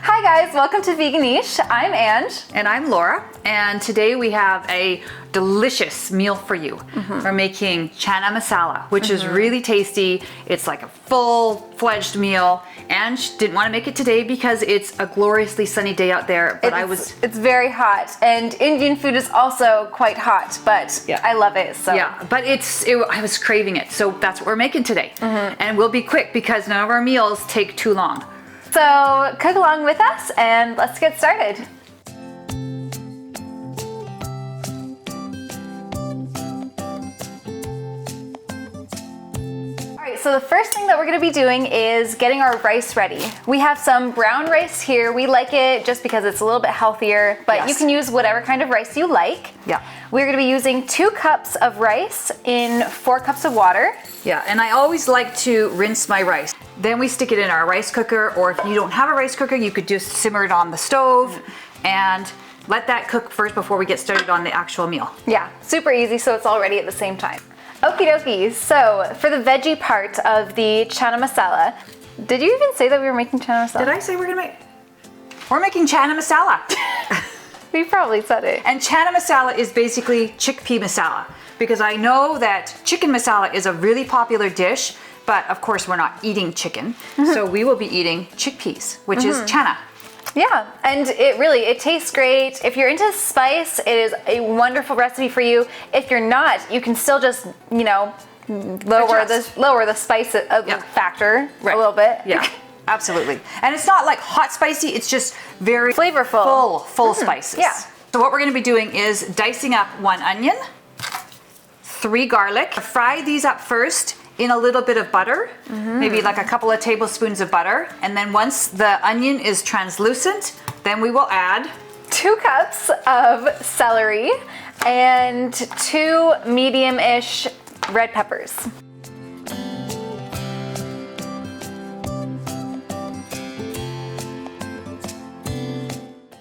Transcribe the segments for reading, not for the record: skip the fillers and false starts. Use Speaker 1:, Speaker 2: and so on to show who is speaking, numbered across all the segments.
Speaker 1: Hi guys, welcome to Veganish. I'm Anj.
Speaker 2: And I'm Laura, and today we have a delicious meal for you. We're making Chana Masala, which is really tasty. It's like a full-fledged meal. Anj didn't want to make it today because it's a gloriously sunny day out there, but
Speaker 1: It's very hot, and Indian food is also quite hot, but
Speaker 2: Yeah.
Speaker 1: I love it. So
Speaker 2: Yeah, but I was craving it, so that's what we're making today. And we'll be quick because none of our meals take too long.
Speaker 1: So cook along with us and let's get started. Alright, so the first thing that we're going to be doing is getting our rice ready. We have some brown rice here. We like it just because it's a little bit healthier, but
Speaker 2: Yes.
Speaker 1: you can use whatever kind of rice you like.
Speaker 2: Yeah.
Speaker 1: We're going to be using 2 cups of rice in 4 cups of water.
Speaker 2: Yeah, and I always like to rinse my rice. Then we stick it in our rice cooker, or if you don't have a rice cooker, you could just simmer it on the stove and let that cook first before we get started on the actual meal.
Speaker 1: Yeah, super easy, so it's all ready at the same time. Okie dokie, so for the veggie part of the Chana Masala, did you even say that we were making Chana Masala?
Speaker 2: Did I say we're making Chana Masala?
Speaker 1: We probably said it.
Speaker 2: And Chana Masala is basically chickpea masala, because I know that chicken masala is a really popular dish, but of course we're not eating chicken, so we will be eating chickpeas, which is chana.
Speaker 1: Yeah, and it tastes great. If you're into spice, it is a wonderful recipe for you. If you're not, you can still just, lower the spice factor a little bit.
Speaker 2: Yeah, absolutely. And it's not like hot spicy, it's just very
Speaker 1: flavorful.
Speaker 2: Full spices.
Speaker 1: Yeah.
Speaker 2: So what we're gonna be doing is dicing up 1 onion, 3 garlic. Fry these up first in a little bit of butter, maybe like a couple of tablespoons of butter. And then once the onion is translucent, then we will add
Speaker 1: 2 cups of celery and 2 medium-ish red peppers.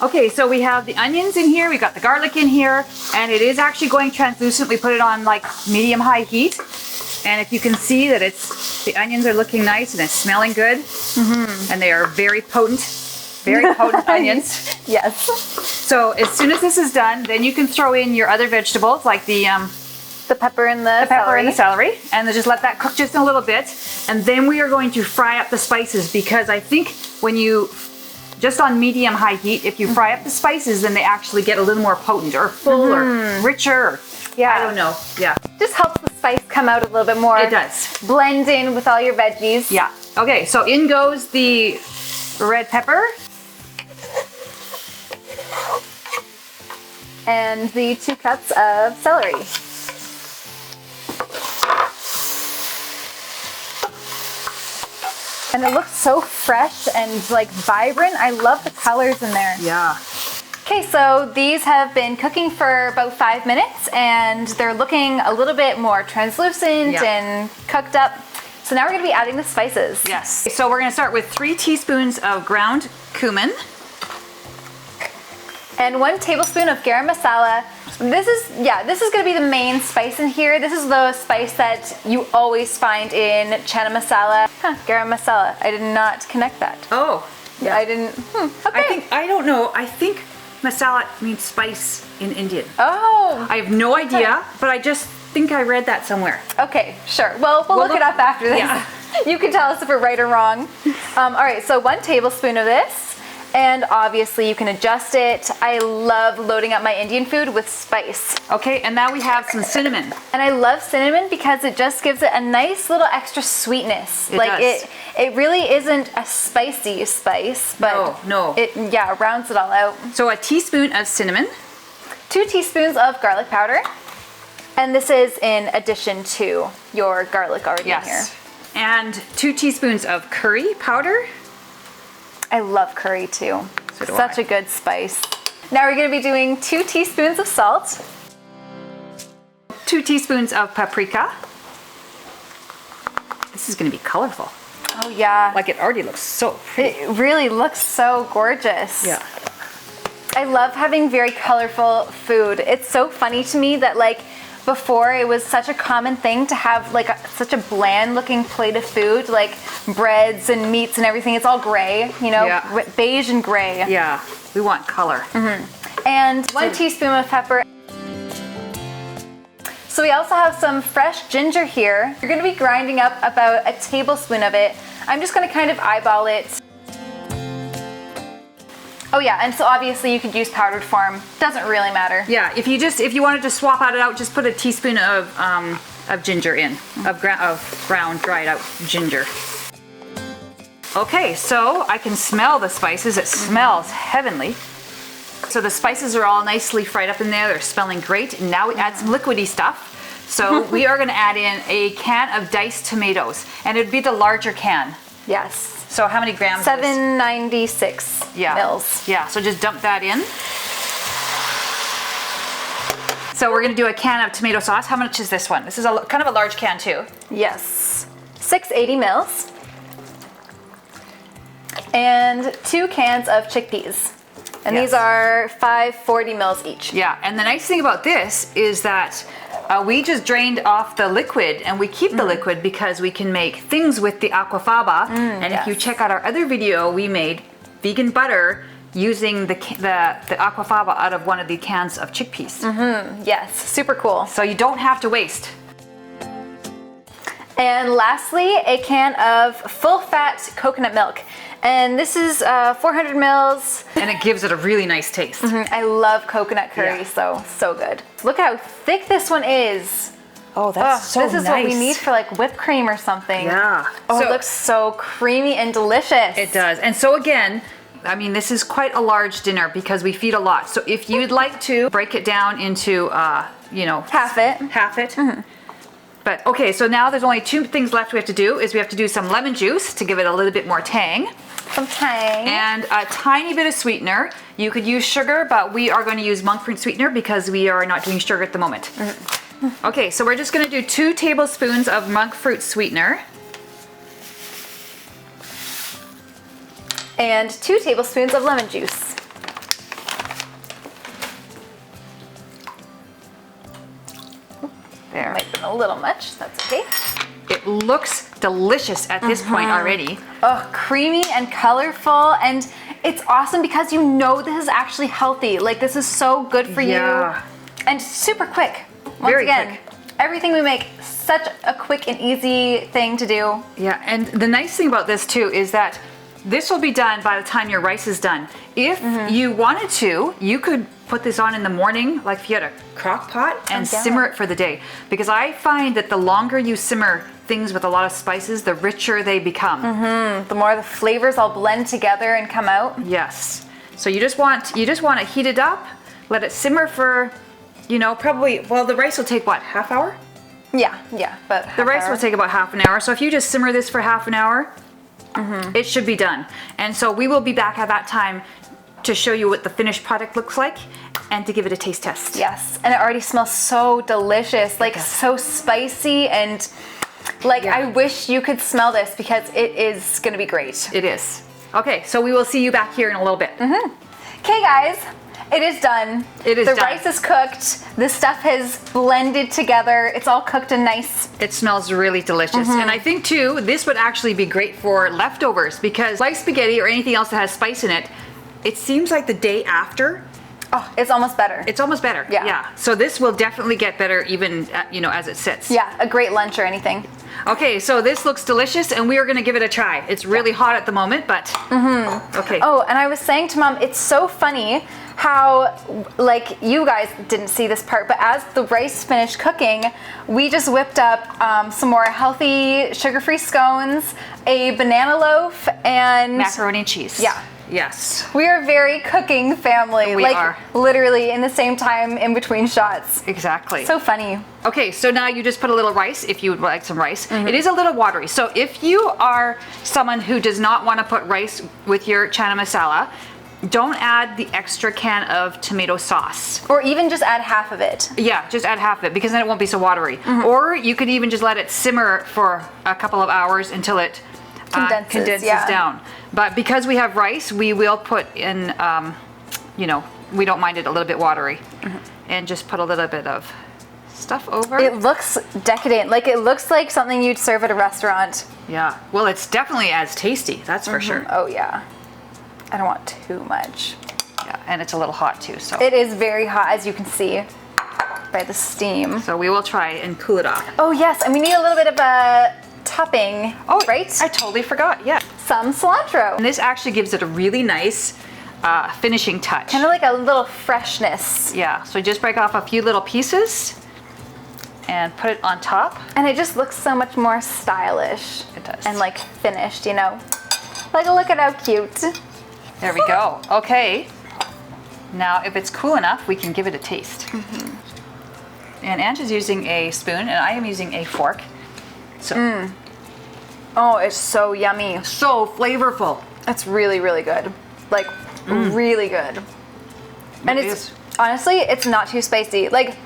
Speaker 2: Okay, so we have the onions in here, we got the garlic in here, and it is actually going translucent. We put it on like medium-high heat. And if you can see that the onions are looking nice and it's smelling good, and they are very potent onions.
Speaker 1: Yes.
Speaker 2: So as soon as this is done, then you can throw in your other vegetables like the
Speaker 1: pepper and the
Speaker 2: celery, and then just let that cook just a little bit. And then we are going to fry up the spices, because I think when you just on medium-high heat, if you fry up the spices, then they actually get a little more potent or full or richer.
Speaker 1: Yeah.
Speaker 2: I don't know. Yeah.
Speaker 1: Just helps the spice come out a little bit more.
Speaker 2: It does.
Speaker 1: Blend in with all your veggies.
Speaker 2: Yeah. Okay, so in goes the red pepper.
Speaker 1: And the 2 cups of celery. And it looks so fresh and like vibrant. I love the colors in there.
Speaker 2: Yeah.
Speaker 1: Okay, so these have been cooking for about 5 minutes and they're looking a little bit more translucent and cooked up. So now we're gonna be adding the spices.
Speaker 2: Yes. So we're gonna start with 3 teaspoons of ground cumin.
Speaker 1: And 1 tablespoon of garam masala. This is gonna be the main spice in here. This is the spice that you always find in Chana Masala. Garam masala, I did not connect that.
Speaker 2: Oh.
Speaker 1: Yeah. I didn't, okay.
Speaker 2: I don't know. I think masala means spice in Indian.
Speaker 1: Oh.
Speaker 2: I have no idea, but I just think I read that somewhere.
Speaker 1: Okay, sure. Well, we'll look it up after this.
Speaker 2: Yeah.
Speaker 1: You can tell us if we're right or wrong. All right, so 1 tablespoon of this. And obviously you can adjust it. I love loading up my Indian food with spice.
Speaker 2: Okay, and now we have some cinnamon.
Speaker 1: And I love cinnamon because it just gives it a nice little extra sweetness.
Speaker 2: It does.
Speaker 1: It really isn't a spicy spice, but
Speaker 2: no.
Speaker 1: It rounds it all out.
Speaker 2: So a teaspoon of cinnamon.
Speaker 1: 2 teaspoons of garlic powder. And this is in addition to your garlic already in here.
Speaker 2: And 2 teaspoons of curry powder.
Speaker 1: I love curry too.
Speaker 2: So do
Speaker 1: Such
Speaker 2: I.
Speaker 1: a good spice. Now we're going to be doing 2 teaspoons of salt.
Speaker 2: 2 teaspoons of paprika. This is going to be colorful.
Speaker 1: Oh yeah.
Speaker 2: Like it already looks so pretty.
Speaker 1: It really looks so gorgeous.
Speaker 2: Yeah.
Speaker 1: I love having very colorful food. It's so funny to me that like before it was such a common thing to have like such a bland looking plate of food, like breads and meats and everything. It's all gray, you know, beige and gray.
Speaker 2: Yeah, we want color.
Speaker 1: And 1 teaspoon of pepper. So we also have some fresh ginger here. You're gonna be grinding up about a tablespoon of it. I'm just gonna kind of eyeball it. Oh yeah, and so obviously you could use powdered form. Doesn't really matter.
Speaker 2: Yeah, if you wanted to swap it out, just put a teaspoon of ginger in, of ground dried out ginger. Okay, so I can smell the spices. It smells heavenly. So the spices are all nicely fried up in there. They're smelling great. And now we add some liquidy stuff. So we are gonna add in a can of diced tomatoes, and it'd be the larger can.
Speaker 1: Yes.
Speaker 2: So how many grams?
Speaker 1: 796 mils.
Speaker 2: Yeah, so just dump that in. So we're gonna do a can of tomato sauce. How much is this one? This is kind of a large can too.
Speaker 1: Yes. 680 mils. And 2 cans of chickpeas. And these are 540 mils each.
Speaker 2: Yeah, and the nice thing about this is that we just drained off the liquid, and we keep the liquid because we can make things with the aquafaba. And if you check out our other video, we made vegan butter using the aquafaba out of one of the cans of chickpeas.
Speaker 1: Yes, super cool.
Speaker 2: So you don't have to waste.
Speaker 1: And lastly, a can of full fat coconut milk. And this is 400 mils.
Speaker 2: And it gives it a really nice taste.
Speaker 1: I love coconut curry, so good. Look how thick this one is.
Speaker 2: Oh, that's so nice.
Speaker 1: This is what we need for like whipped cream or something.
Speaker 2: Yeah.
Speaker 1: Oh, it looks so creamy and delicious.
Speaker 2: It does. And so again, I mean, this is quite a large dinner because we feed a lot. So if you'd like to break it down into, you know,
Speaker 1: half it.
Speaker 2: But okay, so now there's only 2 things left we have to do. Is we have to do some lemon juice to give it a little bit more tang.
Speaker 1: Some tang.
Speaker 2: And a tiny bit of sweetener. You could use sugar, but we are going to use monk fruit sweetener because we are not doing sugar at the moment. Okay, so we're just going to do 2 tablespoons of monk fruit sweetener.
Speaker 1: And 2 tablespoons of lemon juice.
Speaker 2: There.
Speaker 1: Might have been a little much, that's okay.
Speaker 2: It looks delicious at this point already.
Speaker 1: Oh, creamy and colorful, and it's awesome because you know this is actually healthy. Like, this is so good for you. And super quick. Once again, everything we make, such a quick and easy thing to do.
Speaker 2: Yeah, and the nice thing about this too is that this will be done by the time your rice is done. If you wanted to, you could put this on in the morning, like if you had a crock pot, and simmer it for the day. Because I find that the longer you simmer things with a lot of spices, the richer they become.
Speaker 1: The more the flavors all blend together and come out.
Speaker 2: Yes. So you just want to heat it up, let it simmer for, you know, probably, well, the rice will take what, half hour?
Speaker 1: Yeah, but
Speaker 2: the rice will take about half an hour. So if you just simmer this for half an hour, it should be done. And so we will be back at that time to show you what the finished product looks like and to give it a taste test.
Speaker 1: Yes, and it already smells so delicious, like so spicy, and like I wish you could smell this because it is gonna be great.
Speaker 2: It is. Okay, so we will see you back here in a little bit.
Speaker 1: Okay guys, it is done. The rice is cooked. The stuff has blended together. It's all cooked and nice.
Speaker 2: It smells really delicious. And I think too, this would actually be great for leftovers because like spaghetti or anything else that has spice in it, it seems like the day after.
Speaker 1: Oh, it's almost better.
Speaker 2: It's almost better. Yeah. So this will definitely get better even, you know, as it sits.
Speaker 1: Yeah, a great lunch or anything.
Speaker 2: Okay, so this looks delicious and we are gonna give it a try. It's really hot at the moment, but okay.
Speaker 1: Oh, and I was saying to Mom, it's so funny how, like, you guys didn't see this part, but as the rice finished cooking, we just whipped up some more healthy sugar-free scones, a banana loaf, and
Speaker 2: macaroni and cheese.
Speaker 1: Yeah.
Speaker 2: Yes.
Speaker 1: We are a very cooking family.
Speaker 2: We are.
Speaker 1: Literally in the same time in between shots.
Speaker 2: Exactly.
Speaker 1: So funny.
Speaker 2: Okay, so now you just put a little rice if you would like some rice. It is a little watery. So if you are someone who does not want to put rice with your chana masala, don't add the extra can of tomato sauce.
Speaker 1: Or even just add half of it.
Speaker 2: Yeah, just add half of it because then it won't be so watery. Or you could even just let it simmer for a couple of hours until it condenses down. But because we have rice, we will put in, you know, we don't mind it a little bit watery. And just put a little bit of stuff over.
Speaker 1: It looks decadent. Like, it looks like something you'd serve at a restaurant.
Speaker 2: Yeah. Well, it's definitely as tasty. That's for sure.
Speaker 1: Oh, yeah. I don't want too much.
Speaker 2: Yeah, and it's a little hot too, so.
Speaker 1: It is very hot, as you can see by the steam.
Speaker 2: So we will try and cool it off.
Speaker 1: Oh, yes, and we need a little bit of a topping, right?
Speaker 2: I totally forgot, yeah.
Speaker 1: Some cilantro.
Speaker 2: And this actually gives it a really nice finishing touch.
Speaker 1: Kind of like a little freshness.
Speaker 2: Yeah, so just break off a few little pieces and put it on top.
Speaker 1: And it just looks so much more stylish.
Speaker 2: It does.
Speaker 1: And like finished, you know? Like, look at how cute.
Speaker 2: There we go. Okay. Now, if it's cool enough, we can give it a taste. And Ange is using a spoon, and I am using a fork. So,
Speaker 1: Oh, it's so yummy.
Speaker 2: so flavorful.
Speaker 1: It's really, really good. Like, really good. And
Speaker 2: It
Speaker 1: it's,
Speaker 2: is.
Speaker 1: honestly, it's not too spicy. Like,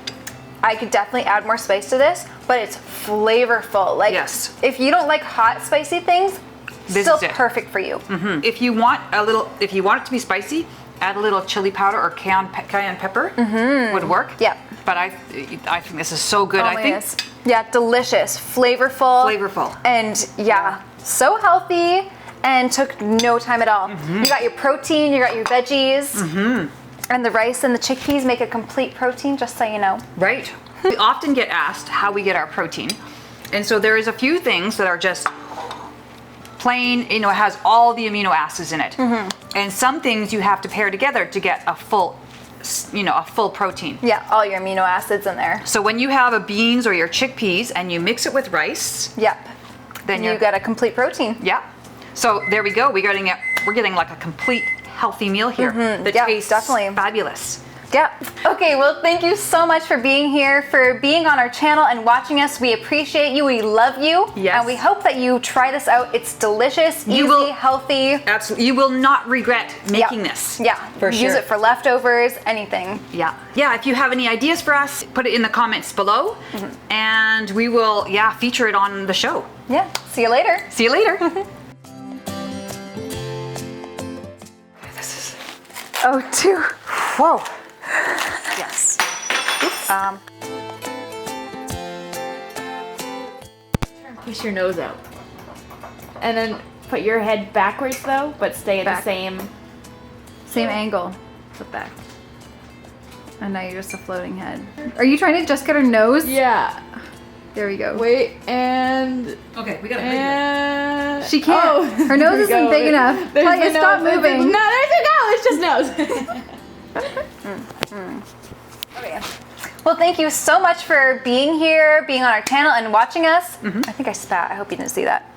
Speaker 1: I could definitely add more spice to this, but it's flavorful. Like,
Speaker 2: Yes.
Speaker 1: if you don't like hot, spicy things,
Speaker 2: This
Speaker 1: still
Speaker 2: is it.
Speaker 1: perfect for you.
Speaker 2: If you want it to be spicy, add a little chili powder or cayenne pepper would work.
Speaker 1: Yep.
Speaker 2: But I think this is so good.
Speaker 1: Oh
Speaker 2: I
Speaker 1: my
Speaker 2: think
Speaker 1: goodness. Yeah, delicious, flavorful.
Speaker 2: Flavorful.
Speaker 1: And yeah, so healthy and took no time at all. You got your protein, you got your veggies, and the rice and the chickpeas make a complete protein, just so you know.
Speaker 2: Right. We often get asked how we get our protein. And so there is a few things that are just plain, you know, it has all the amino acids in it. And some things you have to pair together to get a full, you know, a full protein.
Speaker 1: Yeah, all your amino acids in there.
Speaker 2: So when you have a beans or your chickpeas and you mix it with rice,
Speaker 1: Yep.
Speaker 2: then
Speaker 1: You got a complete protein.
Speaker 2: yeah. So there we go. We're getting like a complete healthy meal here. That
Speaker 1: Yeah,
Speaker 2: tastes
Speaker 1: definitely.
Speaker 2: fabulous.
Speaker 1: Yeah. Okay, well, thank you so much for being here, for being on our channel and watching us. We appreciate you. We love you.
Speaker 2: Yes.
Speaker 1: And we hope that you try this out. It's delicious, easy,
Speaker 2: will-
Speaker 1: healthy.
Speaker 2: Absolutely. You will not regret making this.
Speaker 1: Yeah.
Speaker 2: For
Speaker 1: Use
Speaker 2: sure.
Speaker 1: it for leftovers, anything.
Speaker 2: Yeah. Yeah, if you have any ideas for us, put it in the comments below and we will, feature it on the show.
Speaker 1: Yeah. See you later.
Speaker 2: See you later.
Speaker 1: Oh, two. Whoa.
Speaker 2: Yes.
Speaker 3: Push your nose out. And then put your head backwards though, but stay at
Speaker 1: Back.
Speaker 3: the same.
Speaker 1: Same angle. Flip back. And now you're just a floating head. Are you trying to just get her nose?
Speaker 3: Yeah.
Speaker 1: There we go.
Speaker 3: Wait, and
Speaker 2: Okay, we got
Speaker 1: She can't.
Speaker 3: Oh,
Speaker 1: Her nose
Speaker 3: there we
Speaker 1: isn't
Speaker 3: go.
Speaker 1: big enough.
Speaker 3: There's
Speaker 1: Tell you,
Speaker 3: the
Speaker 1: stop
Speaker 3: nose.
Speaker 1: moving.
Speaker 3: No, there you go. It's just nose.
Speaker 1: Okay. Well, thank you so much for being here, being on our channel, and watching us. I think I spat. I hope you didn't see that.